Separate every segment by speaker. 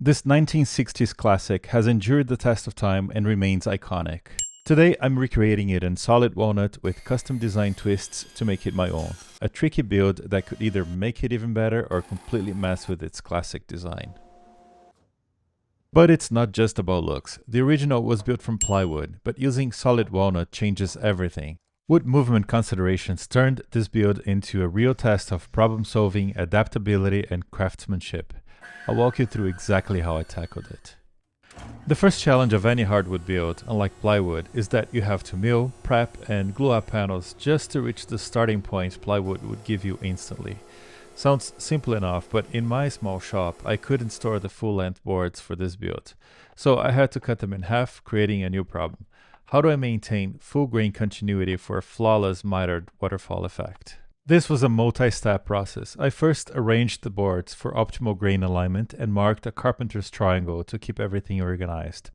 Speaker 1: This 1960s classic has endured the test of time and remains iconic. Today I'm recreating it in solid walnut with custom design twists to make it my own. A tricky build that could either make it even better or completely mess with its classic design. But it's not just about looks. The original was built from plywood, but using solid walnut changes everything. Wood movement considerations turned this build into a real test of problem solving, adaptability, and craftsmanship. I'll walk you through exactly how I tackled it. The first challenge of any hardwood build, unlike plywood, is that you have to mill, prep, and glue up panels just to reach the starting point plywood would give you instantly. Sounds simple enough, but in my small shop, I couldn't store the full-length boards for this build, so I had to cut them in half, creating a new problem. How do I maintain full grain continuity for a flawless mitered waterfall effect? This was a multi-step process. I first arranged the boards for optimal grain alignment and marked a carpenter's triangle to keep everything organized.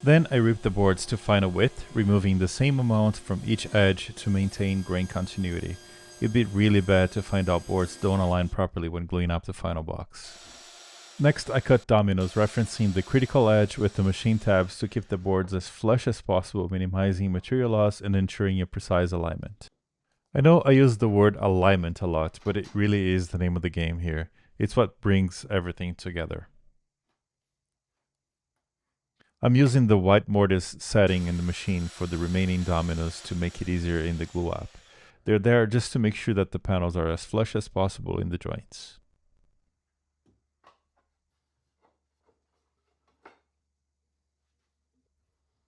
Speaker 1: Then I ripped the boards to final width, removing the same amount from each edge to maintain grain continuity. It'd be really bad to find out boards don't align properly when gluing up the final box. Next, I cut dominoes, referencing the critical edge with the machine tabs to keep the boards as flush as possible, minimizing material loss and ensuring a precise alignment. I know I use the word alignment a lot, but it really is the name of the game here. It's what brings everything together. I'm using the white mortise setting in the machine for the remaining dominoes to make it easier in the glue up. They're there just to make sure that the panels are as flush as possible in the joints.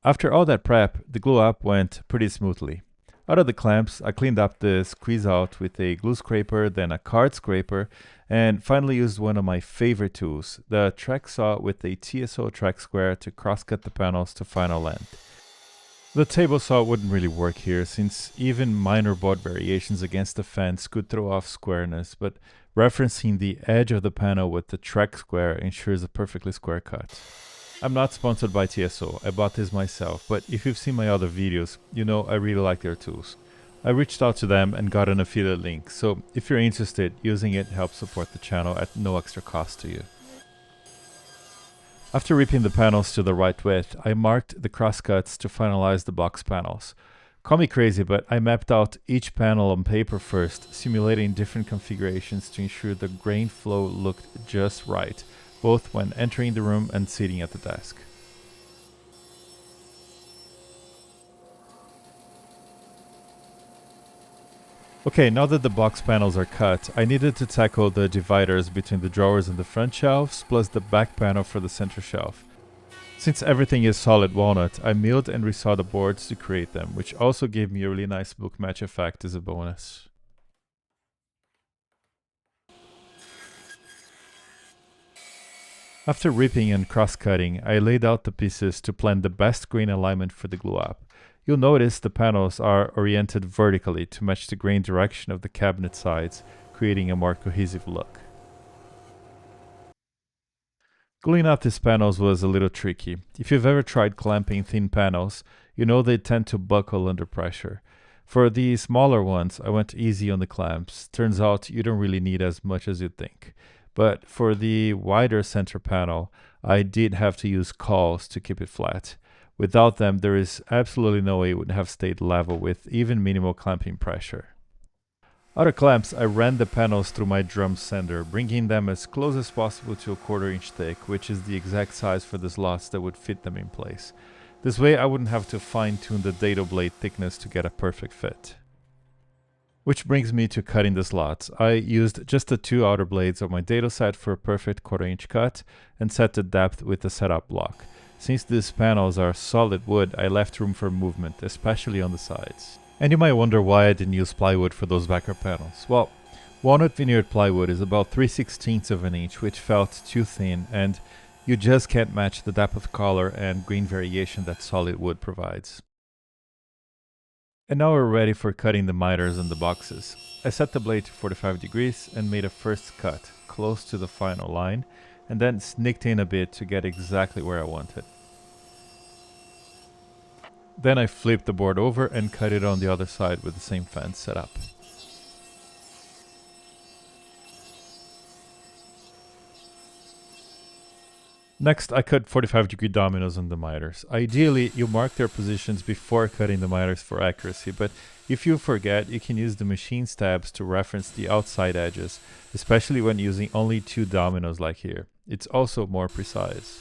Speaker 1: After all that prep, the glue up went pretty smoothly. Out of the clamps, I cleaned up the squeeze out with a glue scraper, then a card scraper, and finally used one of my favorite tools, the track saw with a TSO track square to crosscut the panels to final length. The table saw wouldn't really work here, since even minor board variations against the fence could throw off squareness, but referencing the edge of the panel with the track square ensures a perfectly square cut. I'm not sponsored by TSO, I bought this myself, but if you've seen my other videos, you know I really like their tools. I reached out to them and got an affiliate link, so if you're interested, using it helps support the channel at no extra cost to you. After ripping the panels to the right width, I marked the crosscuts to finalize the box panels. Call me crazy, but I mapped out each panel on paper first, simulating different configurations to ensure the grain flow looked just right, both when entering the room and sitting at the desk. Okay, now that the box panels are cut, I needed to tackle the dividers between the drawers and the front shelves, plus the back panel for the center shelf. Since everything is solid walnut, I milled and resawed the boards to create them, which also gave me a really nice book match effect as a bonus. After ripping and cross-cutting, I laid out the pieces to plan the best grain alignment for the glue up. You'll notice the panels are oriented vertically to match the grain direction of the cabinet sides, creating a more cohesive look. Gluing up these panels was a little tricky. If you've ever tried clamping thin panels, you know they tend to buckle under pressure. For the smaller ones, I went easy on the clamps. Turns out you don't really need as much as you'd think. But for the wider center panel, I did have to use cawls to keep it flat. Without them, there is absolutely no way it would have stayed level with even minimal clamping pressure. Out of clamps, I ran the panels through my drum sander, bringing them as close as possible to a 1/4 inch thick, which is the exact size for the slots that would fit them in place. This way I wouldn't have to fine-tune the dado blade thickness to get a perfect fit. Which brings me to cutting the slots. I used just the 2 outer blades of my dado set for a perfect 1/4 inch cut and set the depth with the setup block. Since these panels are solid wood, I left room for movement, especially on the sides. And you might wonder why I didn't use plywood for those backer panels. Well, walnut veneered plywood is about 3/16 of an inch, which felt too thin, and you just can't match the depth of color and grain variation that solid wood provides. And now we're ready for cutting the miters and the boxes. I set the blade to 45 degrees and made a first cut, close to the final line, and then sneaked in a bit to get exactly where I wanted. Then I flipped the board over and cut it on the other side with the same fence set up. Next, I cut 45-degree dominoes on the miters. Ideally, you mark their positions before cutting the miters for accuracy, but if you forget, you can use the machine tabs to reference the outside edges, especially when using only 2 dominoes like here. It's also more precise.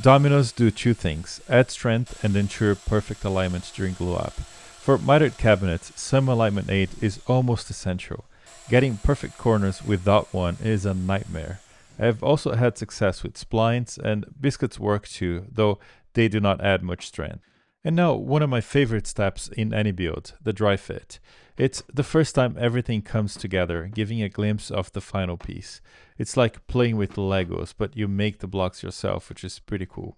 Speaker 1: Dominoes do 2 things: add strength and ensure perfect alignment during glue up. For mitered cabinets, some alignment aid is almost essential. Getting perfect corners without one is a nightmare. I have also had success with splines, and biscuits work too, though they do not add much strength. And now, one of my favorite steps in any build, the dry fit. It's the first time everything comes together, giving a glimpse of the final piece. It's like playing with Legos, but you make the blocks yourself, which is pretty cool.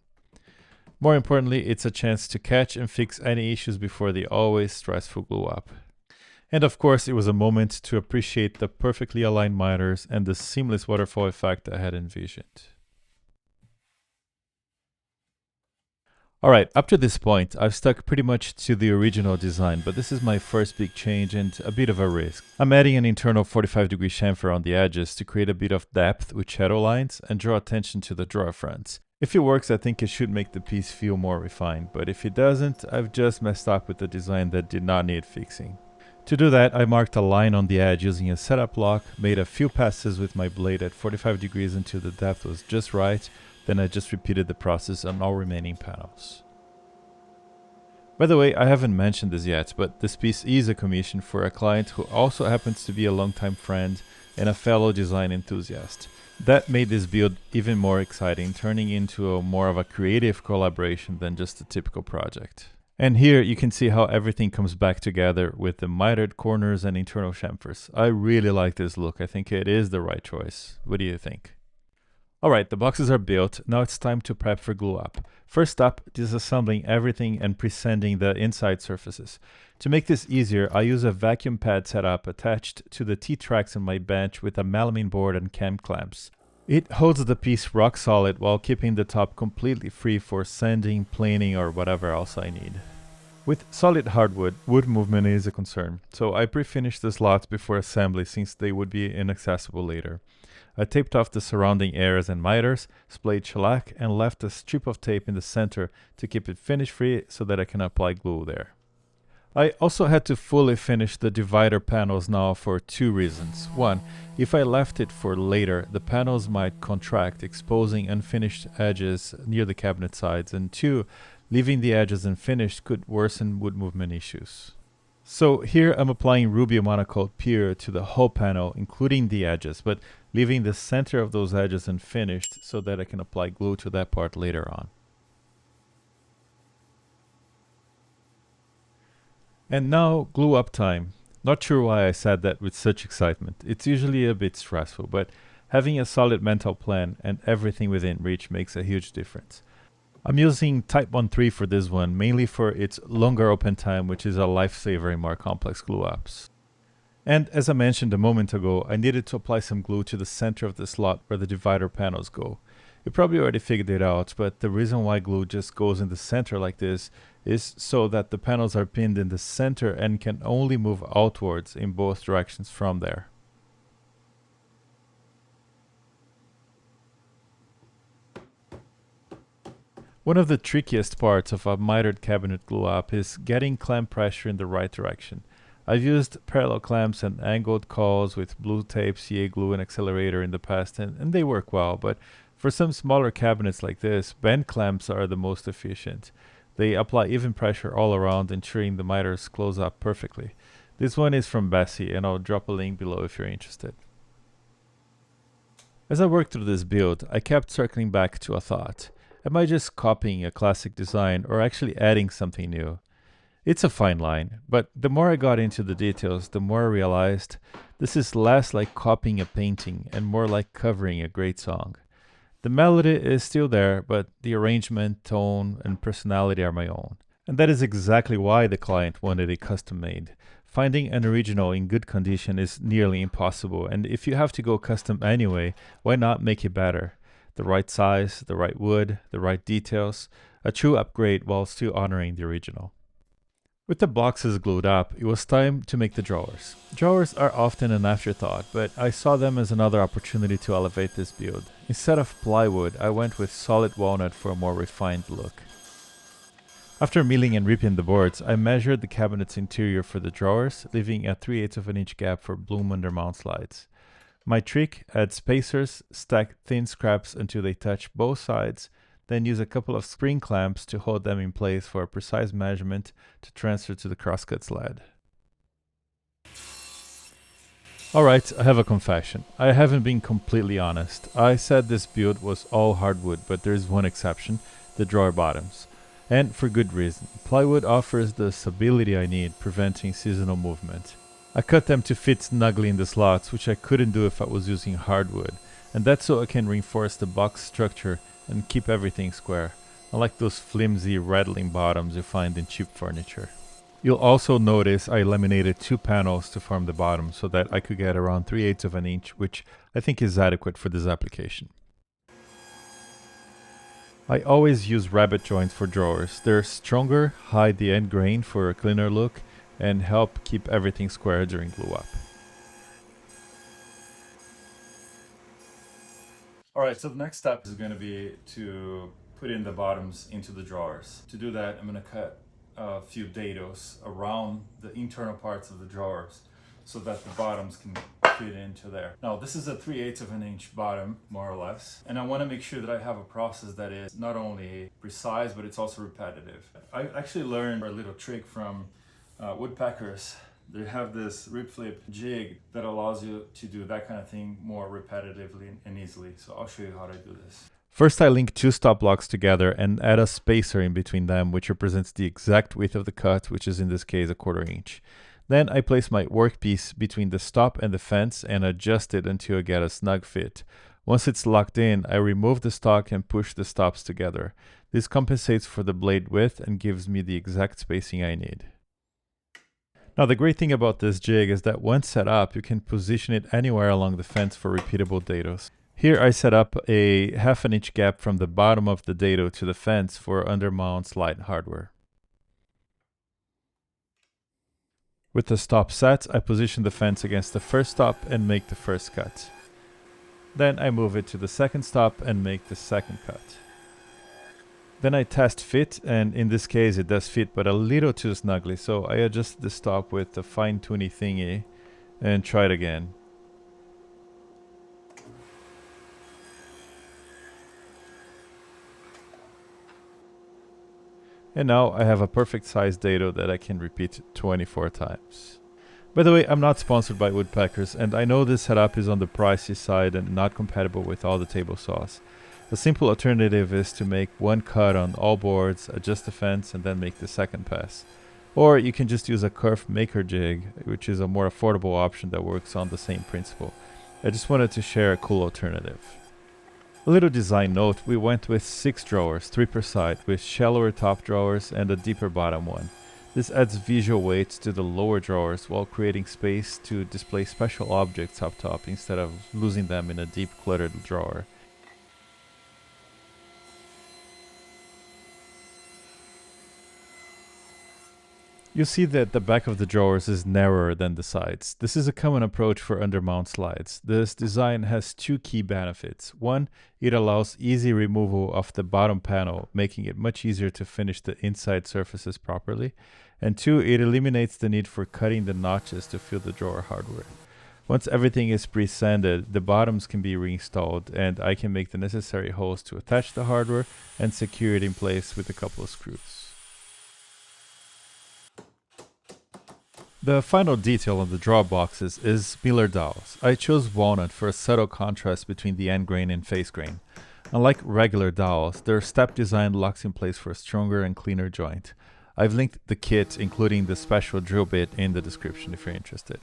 Speaker 1: More importantly, it's a chance to catch and fix any issues before the always stressful glue up. And of course, it was a moment to appreciate the perfectly aligned miters and the seamless waterfall effect I had envisioned. Alright, up to this point, I've stuck pretty much to the original design, but this is my first big change and a bit of a risk. I'm adding an internal 45-degree chamfer on the edges to create a bit of depth with shadow lines and draw attention to the drawer fronts. If it works, I think it should make the piece feel more refined, but if it doesn't, I've just messed up with a design that did not need fixing. To do that, I marked a line on the edge using a setup lock, made a few passes with my blade at 45 degrees until the depth was just right, then I just repeated the process on all remaining panels. By the way, I haven't mentioned this yet, but this piece is a commission for a client who also happens to be a longtime friend and a fellow design enthusiast. That made this build even more exciting, turning into more of a creative collaboration than just a typical project. And here you can see how everything comes back together with the mitered corners and internal chamfers. I really like this look. I think it is the right choice. What do you think? Alright, the boxes are built. Now it's time to prep for glue up. First up, disassembling everything and pre-sanding the inside surfaces. To make this easier, I use a vacuum pad setup attached to the T-tracks on my bench with a melamine board and cam clamps. It holds the piece rock solid while keeping the top completely free for sanding, planing, or whatever else I need. With solid hardwood, wood movement is a concern, so I pre-finished the slots before assembly since they would be inaccessible later. I taped off the surrounding areas and miters, splayed shellac, and left a strip of tape in the center to keep it finish free so that I can apply glue there. I also had to fully finish the divider panels now for 2 reasons. 1, if I left it for later, the panels might contract, exposing unfinished edges near the cabinet sides, and 2, leaving the edges unfinished could worsen wood movement issues. So here I'm applying Rubio Monocoat Pure to the whole panel, including the edges, but leaving the center of those edges unfinished so that I can apply glue to that part later on. And now, glue up time. Not sure why I said that with such excitement. It's usually a bit stressful, but having a solid mental plan and everything within reach makes a huge difference. I'm using Type 1-3 for this one, mainly for its longer open time, which is a lifesaver in more complex glue ups. And as I mentioned a moment ago, I needed to apply some glue to the center of the slot where the divider panels go. You probably already figured it out, but the reason why glue just goes in the center like this is so that the panels are pinned in the center and can only move outwards in both directions from there. One of the trickiest parts of a mitered cabinet glue up is getting clamp pressure in the right direction. I've used parallel clamps and angled cawls with blue tape, CA glue, and accelerator in the past, and they work well, but for some smaller cabinets like this, bend clamps are the most efficient. They apply even pressure all around, ensuring the miters close up perfectly. This one is from Bessie, and I'll drop a link below if you're interested. As I worked through this build, I kept circling back to a thought. Am I just copying a classic design or actually adding something new? It's a fine line, but the more I got into the details, the more I realized this is less like copying a painting and more like covering a great song. The melody is still there, but the arrangement, tone, and personality are my own. And that is exactly why the client wanted it custom made. Finding an original in good condition is nearly impossible, and if you have to go custom anyway, why not make it better? The right size, the right wood, the right details, a true upgrade while still honoring the original. With the boxes glued up, it was time to make the drawers. Drawers are often an afterthought, but I saw them as another opportunity to elevate this build. Instead of plywood, I went with solid walnut for a more refined look. After milling and ripping the boards, I measured the cabinet's interior for the drawers, leaving a 3/8 of an inch gap for bloom undermount slides. My trick: add spacers, stack thin scraps until they touch both sides, then use a couple of spring clamps to hold them in place for a precise measurement to transfer to the crosscut sled. Alright, I have a confession. I haven't been completely honest. I said this build was all hardwood, but there's one exception: the drawer bottoms. And for good reason. Plywood offers the stability I need, preventing seasonal movement. I cut them to fit snugly in the slots, which I couldn't do if I was using hardwood, and that's so I can reinforce the box structure and keep everything square, unlike those flimsy, rattling bottoms you find in cheap furniture. You'll also notice I laminated 2 panels to form the bottom so that I could get around 3/8 of an inch, which I think is adequate for this application. I always use rabbet joints for drawers. They're stronger, hide the end grain for a cleaner look, and help keep everything square during glue up. Alright, so the next step is going to be to put in the bottoms into the drawers. To do that, I'm going to cut a few dados around the internal parts of the drawers so that the bottoms can fit into there. Now, this is a 3/8 of an inch bottom, more or less, and I want to make sure that I have a process that is not only precise, but it's also repetitive. I actually learned a little trick from woodpeckers. They have this rib flip jig that allows you to do that kind of thing more repetitively and easily. So I'll show you how to do this. First, I link 2 stop blocks together and add a spacer in between them, which represents the exact width of the cut, which is in this case 1/4 inch. Then I place my workpiece between the stop and the fence and adjust it until I get a snug fit. Once it's locked in, I remove the stock and push the stops together. This compensates for the blade width and gives me the exact spacing I need. Now, the great thing about this jig is that once set up, you can position it anywhere along the fence for repeatable dados. Here I set up a 1/2 inch gap from the bottom of the dado to the fence for undermount slide hardware. With the stop set, I position the fence against the first stop and make the first cut. Then I move it to the second stop and make the second cut. Then I test fit, and in this case it does fit, but a little too snugly, so I adjust the stop with the fine-tuning thingy and try it again. And now I have a perfect size dado that I can repeat 24 times. By the way, I'm not sponsored by Woodpeckers, and I know this setup is on the pricey side and not compatible with all the table saws. A simple alternative is to make one cut on all boards, adjust the fence, and then make the second pass. Or you can just use a curve maker jig, which is a more affordable option that works on the same principle. I just wanted to share a cool alternative. A little design note: we went with 6 drawers, 3 per side, with shallower top drawers and a deeper bottom one. This adds visual weight to the lower drawers while creating space to display special objects up top instead of losing them in a deep cluttered drawer. You see that the back of the drawers is narrower than the sides. This is a common approach for undermount slides. This design has 2 key benefits. One, it allows easy removal of the bottom panel, making it much easier to finish the inside surfaces properly. And 2, it eliminates the need for cutting the notches to fill the drawer hardware. Once everything is pre-sanded, the bottoms can be reinstalled, and I can make the necessary holes to attach the hardware and secure it in place with a couple of screws. The final detail on the drawer boxes is Miller dowels. I chose walnut for a subtle contrast between the end grain and face grain. Unlike regular dowels, their step design locks in place for a stronger and cleaner joint. I've linked the kit, including the special drill bit, in the description if you're interested.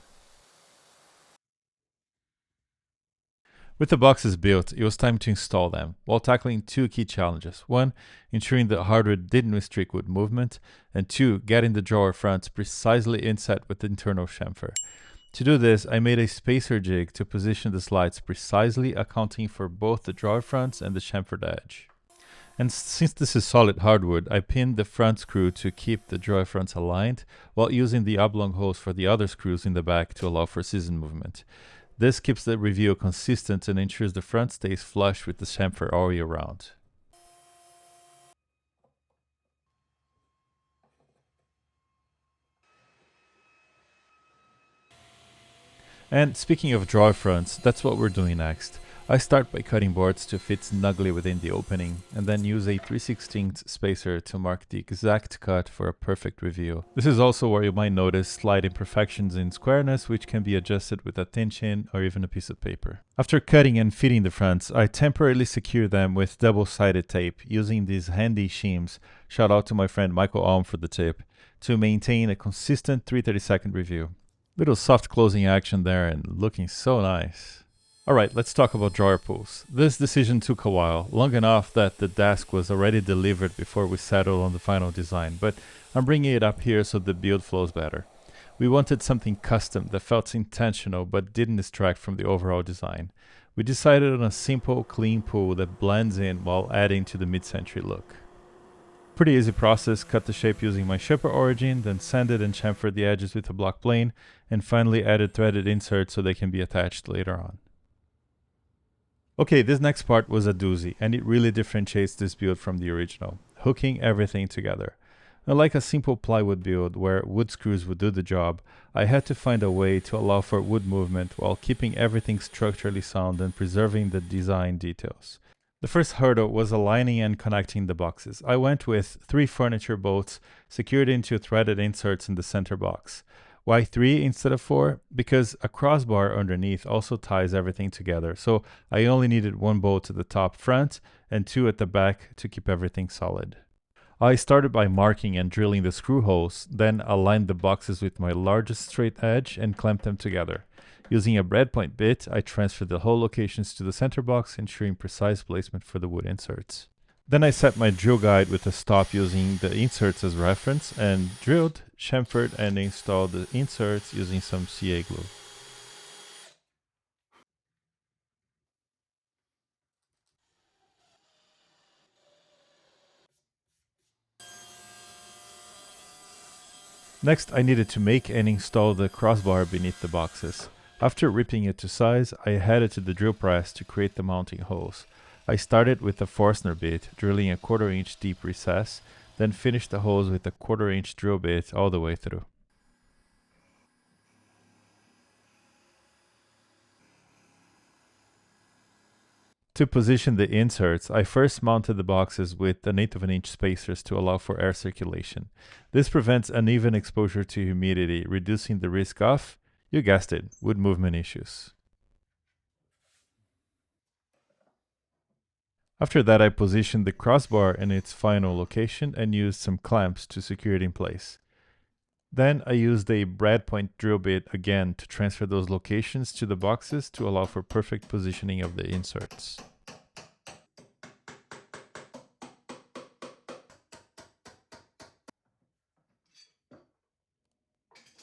Speaker 1: With the boxes built, it was time to install them, while tackling 2 key challenges. 1, ensuring the hardware didn't restrict wood movement, and 2, getting the drawer fronts precisely inset with the internal chamfer. To do this, I made a spacer jig to position the slides precisely, accounting for both the drawer fronts and the chamfered edge. And since this is solid hardwood, I pinned the front screw to keep the drawer fronts aligned, while using the oblong holes for the other screws in the back to allow for season movement. This keeps the reveal consistent and ensures the front stays flush with the chamfer all year round. And speaking of drawer fronts, that's what we're doing next. I start by cutting boards to fit snugly within the opening, and then use a 3/16 spacer to mark the exact cut for a perfect reveal. This is also where you might notice slight imperfections in squareness, which can be adjusted with a tension or even a piece of paper. After cutting and fitting the fronts, I temporarily secure them with double-sided tape, using these handy shims, shout out to my friend Michael Alm for the tip, to maintain a consistent 3/32 reveal. Little soft closing action there and looking so nice. Alright, let's talk about drawer pulls. This decision took a while, long enough that the desk was already delivered before we settled on the final design, but I'm bringing it up here so the build flows better. We wanted something custom that felt intentional but didn't distract from the overall design. We decided on a simple, clean pull that blends in while adding to the mid-century look. Pretty easy process, cut the shape using my Chamfer origin, then sanded and chamfered the edges with a block plane, and finally added threaded inserts so they can be attached later on. Okay, this next part was a doozy, and it really differentiates this build from the original, hooking everything together. Unlike a simple plywood build where wood screws would do the job, I had to find a way to allow for wood movement while keeping everything structurally sound and preserving the design details. The first hurdle was aligning and connecting the boxes. I went with 3 furniture bolts secured into threaded inserts in the center box. Why 3 instead of 4? Because a crossbar underneath also ties everything together, so I only needed 1 bolt at the top front and 2 at the back to keep everything solid. I started by marking and drilling the screw holes, then aligned the boxes with my largest straight edge and clamped them together. Using a breadpoint bit, I transferred the hole locations to the center box, ensuring precise placement for the wood inserts. Then I set my drill guide with a stop using the inserts as reference and drilled, chamfered, and installed the inserts using some CA glue. Next, I needed to make and install the crossbar beneath the boxes. After ripping it to size, I headed to the drill press to create the mounting holes. I started with a Forstner bit, drilling a 1/4 inch deep recess, then finished the holes with a 1/4 inch drill bit all the way through. To position the inserts, I first mounted the boxes with 1/8 inch spacers to allow for air circulation. This prevents uneven exposure to humidity, reducing the risk of, you guessed it, wood movement issues. After that, I positioned the crossbar in its final location and used some clamps to secure it in place. Then I used a breadpoint drill bit again to transfer those locations to the boxes to allow for perfect positioning of the inserts.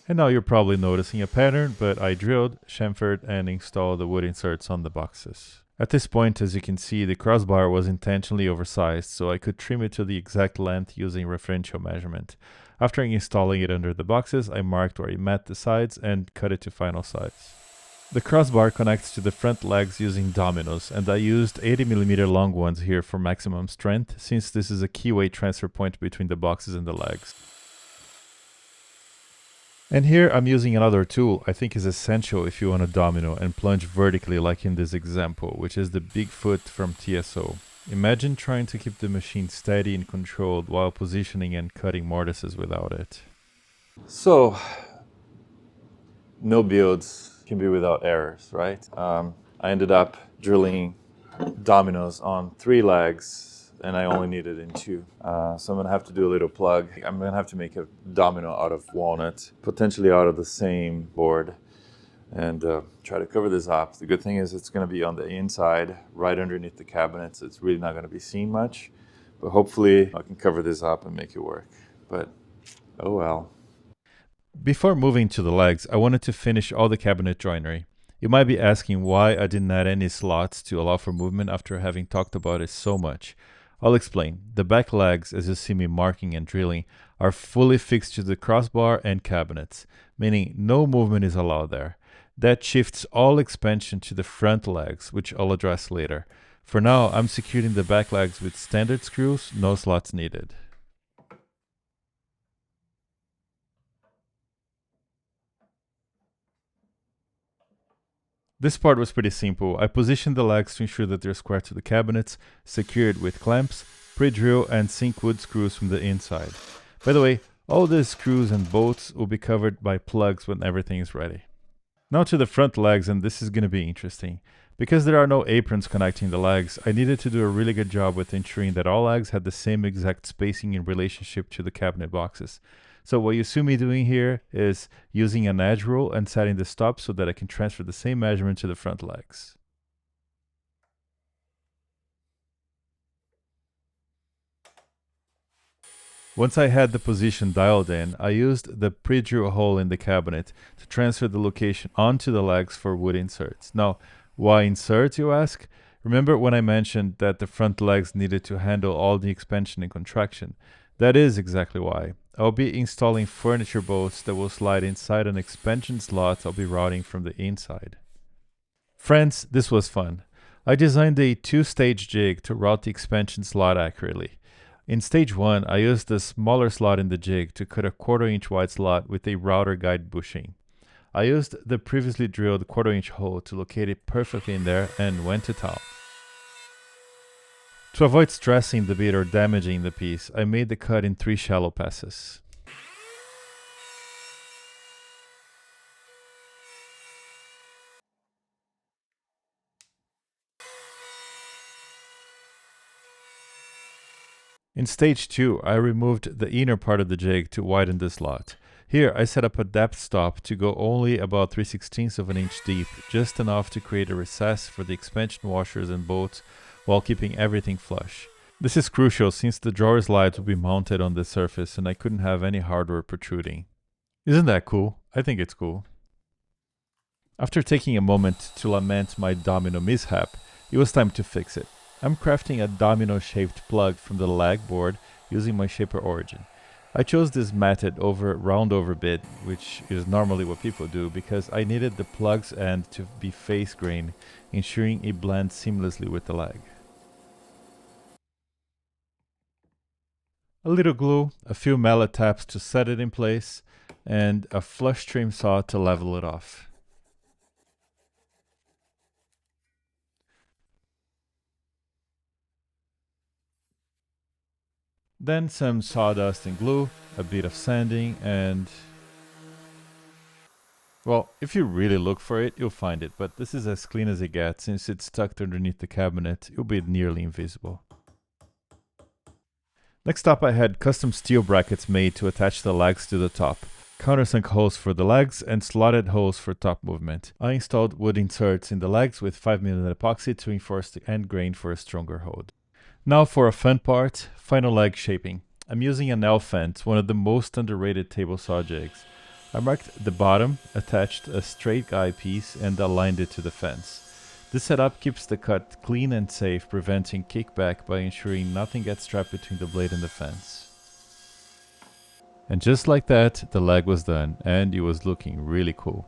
Speaker 1: And now you're probably noticing a pattern, but I drilled, chamfered, and installed the wood inserts on the boxes. At this point, as you can see, the crossbar was intentionally oversized, so I could trim it to the exact length using referential measurement. After installing it under the boxes, I marked where it met the sides and cut it to final size. The crossbar connects to the front legs using dominoes, and I used 80mm long ones here for maximum strength, since this is a key weight transfer point between the boxes and the legs. And here I'm using another tool I think is essential if you want to domino and plunge vertically like in this example, which is the Bigfoot from TSO. Imagine trying to keep the machine steady and controlled while positioning and cutting mortises without it. So, no builds can be without errors, right? I ended up drilling dominoes on 3 legs and I only need it in 2. So I'm gonna have to do a little plug. I'm gonna have to make a domino out of walnut, potentially out of the same board, and try to cover this up. The good thing is it's gonna be on the inside, right underneath the cabinet, so it's really not gonna be seen much. But hopefully I can cover this up and make it work. But, oh well. Before moving to the legs, I wanted to finish all the cabinet joinery. You might be asking why I didn't add any slots to allow for movement after having talked about it so much. I'll explain. The back legs, as you see me marking and drilling, are fully fixed to the crossbar and cabinets, meaning no movement is allowed there. That shifts all expansion to the front legs, which I'll address later. For now, I'm securing the back legs with standard screws, no slots needed. This part was pretty simple. I positioned the legs to ensure that they're square to the cabinets, secured with clamps, pre-drill and sink wood screws from the inside. By the way, all the screws and bolts will be covered by plugs when everything is ready. Now to the front legs, and this is going to be interesting. Because there are no aprons connecting the legs, I needed to do a really good job with ensuring that all legs had the same exact spacing in relationship to the cabinet boxes. So what you see me doing here is using an edge rule and setting the stop so that I can transfer the same measurement to the front legs. Once I had the position dialed in, I used the pre-drill hole in the cabinet to transfer the location onto the legs for wood inserts. Now, why inserts, you ask? Remember when I mentioned that the front legs needed to handle all the expansion and contraction? That is exactly why. I'll be installing furniture bolts that will slide inside an expansion slot I'll be routing from the inside. Friends, this was fun. I designed a two-stage jig to route the expansion slot accurately. In stage 1, I used the smaller slot in the jig to cut a 1/4 inch wide slot with a router guide bushing. I used the previously drilled 1/4 inch hole to locate it perfectly in there and went to town. To avoid stressing the bit or damaging the piece, I made the cut in 3 shallow passes. In stage 2, I removed the inner part of the jig to widen the slot. Here, I set up a depth stop to go only about 3/16 of an inch deep, just enough to create a recess for the expansion washers and bolts while keeping everything flush. This is crucial since the drawer slides will be mounted on the surface and I couldn't have any hardware protruding. Isn't that cool? I think it's cool. After taking a moment to lament my domino mishap, it was time to fix it. I'm crafting a domino-shaped plug from the lag board using my shaper origin. I chose this matted over round over bit, which is normally what people do, because I needed the plug's end to be face grain, ensuring it blends seamlessly with the lag. A little glue, a few mallet taps to set it in place, and a flush trim saw to level it off. Then some sawdust and glue, a bit of sanding, and... well, if you really look for it, you'll find it, but this is as clean as it gets. Since it's tucked underneath the cabinet, it'll be nearly invisible. Next up, I had custom steel brackets made to attach the legs to the top, countersunk holes for the legs, and slotted holes for top movement. I installed wood inserts in the legs with 5mm epoxy to reinforce the end grain for a stronger hold. Now for a fun part, final leg shaping. I'm using an L-fence, one of the most underrated table saw jigs. I marked the bottom, attached a straight guide piece, and aligned it to the fence. This setup keeps the cut clean and safe, preventing kickback by ensuring nothing gets trapped between the blade and the fence. And just like that, the leg was done, and it was looking really cool.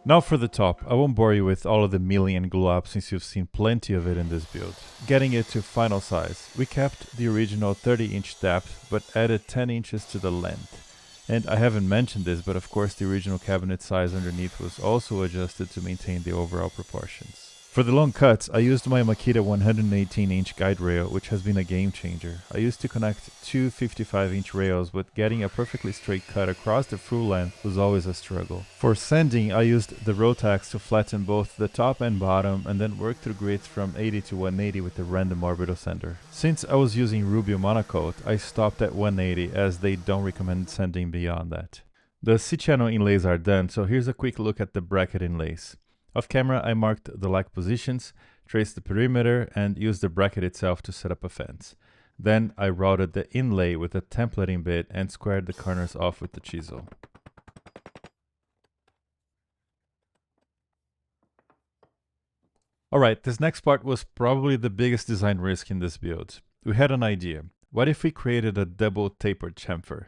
Speaker 1: Now for the top. I won't bore you with all of the milling and glue up since you've seen plenty of it in this build. Getting it to final size. We kept the original 30-inch depth, but added 10 inches to the length. And I haven't mentioned this, but of course the original cabinet size underneath was also adjusted to maintain the overall proportions. For the long cuts, I used my Makita 118-inch guide rail, which has been a game changer. I used to connect two 55-inch rails, but getting a perfectly straight cut across the full length was always a struggle. For sanding, I used the Rotax to flatten both the top and bottom, and then work through grits from 80 to 180 with the random orbital sander. Since I was using Rubio Monocoat, I stopped at 180 as they don't recommend sanding beyond that. The C-channel inlays are done, so here's a quick look at the bracket inlays. Off camera, I marked the lag positions, traced the perimeter, and used the bracket itself to set up a fence. Then I routed the inlay with a templating bit and squared the corners off with the chisel. Alright, this next part was probably the biggest design risk in this build. We had an idea. What if we created a double tapered chamfer?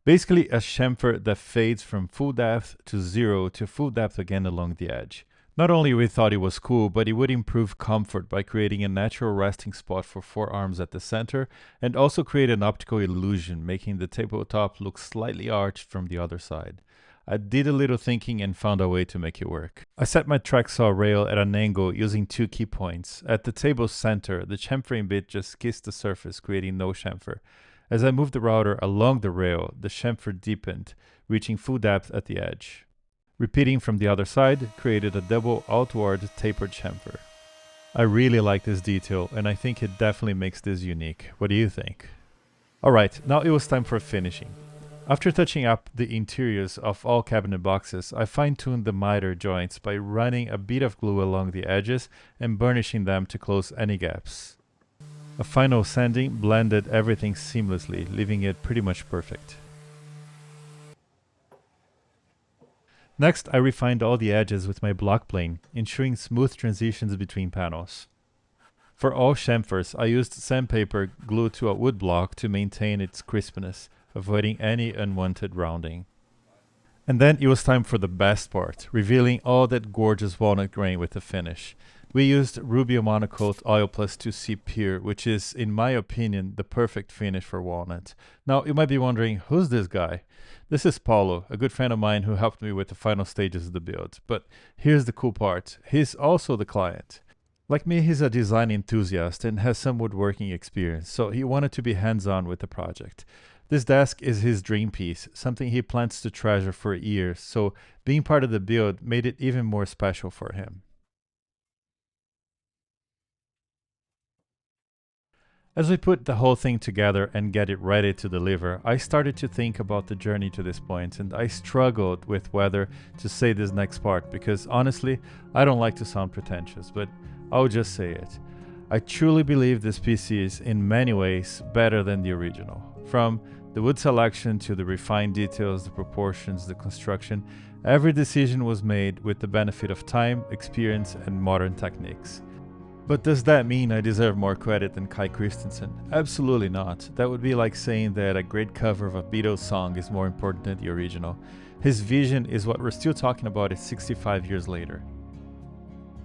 Speaker 1: Basically, a chamfer that fades from full depth to 0 to full depth again along the edge. Not only we thought it was cool, but it would improve comfort by creating a natural resting spot for 4 arms at the center, and also create an optical illusion, making the tabletop look slightly arched from the other side. I did a little thinking and found a way to make it work. I set my track saw rail at an angle using 2 key points. At the table's center, the chamfering bit just kissed the surface, creating no chamfer. As I moved the router along the rail, the chamfer deepened, reaching full depth at the edge. Repeating from the other side created a double outward tapered chamfer. I really like this detail, and I think it definitely makes this unique. What do you think? Alright, now it was time for finishing. After touching up the interiors of all cabinet boxes, I fine-tuned the miter joints by running a bit of glue along the edges and burnishing them to close any gaps. A final sanding blended everything seamlessly, leaving it pretty much perfect. Next, I refined all the edges with my block plane, ensuring smooth transitions between panels. For all chamfers, I used sandpaper glued to a wood block to maintain its crispness, avoiding any unwanted rounding. And then it was time for the best part, revealing all that gorgeous walnut grain with the finish. We used Rubio Monocoat Oil Plus 2C Pure, which is, in my opinion, the perfect finish for walnut. Now, you might be wondering, who's this guy? This is Paulo, a good friend of mine who helped me with the final stages of the build. But here's the cool part. He's also the client. Like me, he's a design enthusiast and has some woodworking experience, so he wanted to be hands-on with the project. This desk is his dream piece, something he plans to treasure for years, so being part of the build made it even more special for him. As we put the whole thing together and get it ready to deliver, I started to think about the journey to this point, and I struggled with whether to say this next part because honestly, I don't like to sound pretentious, but I'll just say it. I truly believe this PC is in many ways better than the original. From the wood selection to the refined details, the proportions, the construction, every decision was made with the benefit of time, experience, and modern techniques. But does that mean I deserve more credit than Kai Christensen? Absolutely not. That would be like saying that a great cover of a Beatles song is more important than the original. His vision is what we're still talking about 65 years later.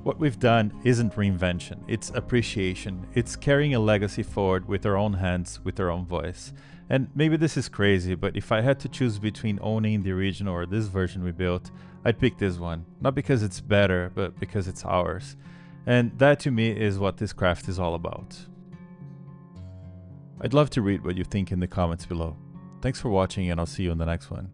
Speaker 1: What we've done isn't reinvention, it's appreciation. It's carrying a legacy forward with our own hands, with our own voice. And maybe this is crazy, but if I had to choose between owning the original or this version we built, I'd pick this one. Not because it's better, but because it's ours. And that to me is what this craft is all about. I'd love to read what you think in the comments below. Thanks for watching, and I'll see you in the next one.